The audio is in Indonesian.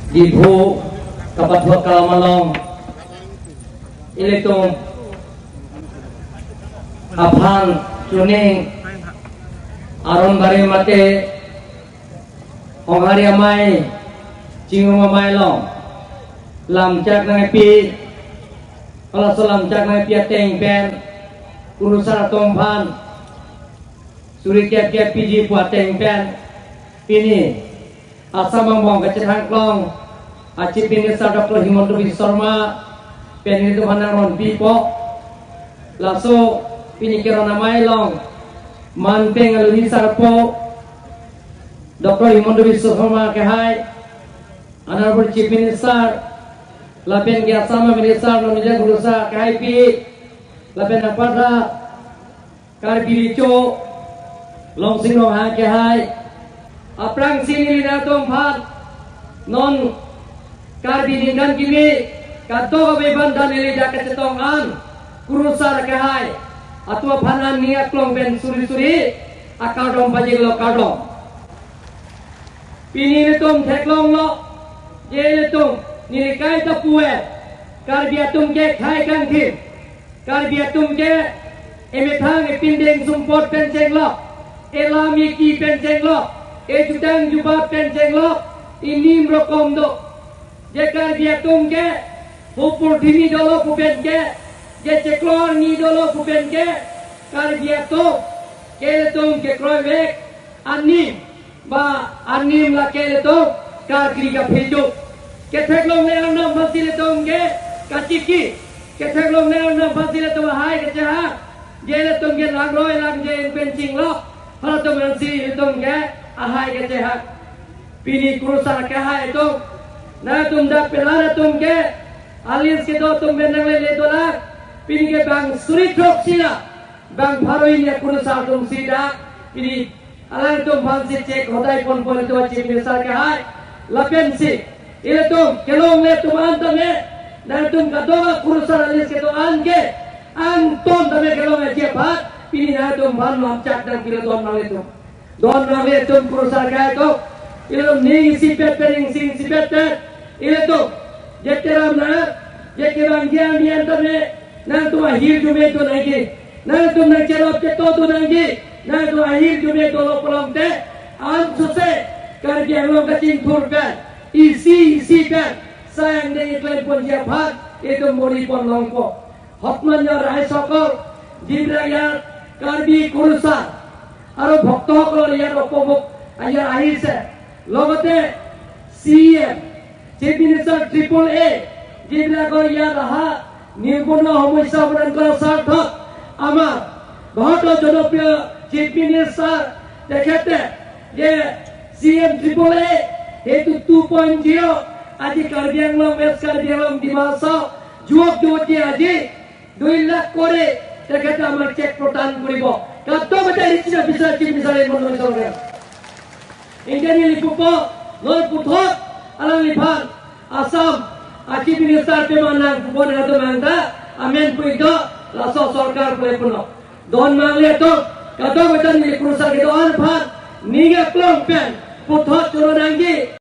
di bu kapat buat kalamalong ini tuh apaan tuning aron bari mate hongari amai cingu mamai long lam cak nang pi kalau selam cak nang pi ateng pen urusan tompan suri kiat kiat piji buat ateng pen ini asam mambong kecerahan klong acip ini Dr. Himanto Biswarma pen itu manaron pipo laso pinikira namai long manteng aluni sarpo Dr. Himanto Biswarma kahai Honorable Chief Minister lapen ke asama minister nonija gurusa kahai pi lapen apada kar piricho long sino ha kahai aprang sini lina tompat non karbidingan kimi kato bebandan ili jaket cetongan kurusar kahai atua panan niat klong ben suri-suri akadom pajig lo kadom pini tom theklong lo je tom nilikai ta puwe karbiatum ke khai kang thim karbiatum ke emethang epindeng sumpot penceng lo elami ki penceng lo ejutang jubab penceng lo ini merokom do jekar dia tungke pupur dini dolo pupen ke je ceklor ni dolo pupen ke kar dia to kele tung ke kroivek anim ba anim la kele to kar kriga phejo ke theklong ne nam basile tungke kachiki ke theklong ne nam basile to hai ke cha jele tungke lag roi lag je pencing lo hala to mansi tungke ahai ke cehat pini kurusar ke hai itu na tum dak pelara tum ke alis ke do tum benang le dola pini ke bang suri trok sila bang bharoi ne kurusar tum sida pini alang tum fansi cek hodai pon pon to chief minister ke hai lapen si ile tum kelong le tum antam ne na tum ka do kurusar alis ke do ange anton tame kelong e jepat pini na tum ban lam chak dan kilo don na le tum don rame tum kurusar kaya to ilum ning sipet pering sing sipet ile to jeteram na jeteram gian dian tame na tu ahir jume to nangi na tu na cherop ke to nangi na tu ahir jume to lo polom te an suse kar dia lo kacing thur kan isi kan sayang de iklan pon dia bhat itu mori pon longko hotman ya rai sokol jibraya karbi kurusar আরো ভক্তসকলৰ ইয়াত উপভোগ ইয়াৰ আহিছে লগতে CM chief minister triple A যিবিলাকৰ ইয়াত অহা নিবনুৱা সমস্যা সমাধান কৰাৰ স্বাৰ্থত আমাৰ বহুত জনপ্ৰিয় চিফ মিনিষ্টাৰ তেখেতে যে CM ট্ৰিপল এ সেইটো 2.0 আজি কাৰ্বি আংলং ৱেষ্ট কাৰ্বি আংলং ডিমাচা যুৱক যুৱতীয়ে আজি 2 লাখ কৰি তেখেতে আমাৰ চেক প্ৰদান কৰিব kato bata ichina bisa chief minister mon sorga indian lipupo lol puthot alang liphan asam chief minister pe manang bon hado mangda amen puido laso sarkar pule puno don mangle to kato bata ni kurusar ke don phan niga klong pen puthot choranangi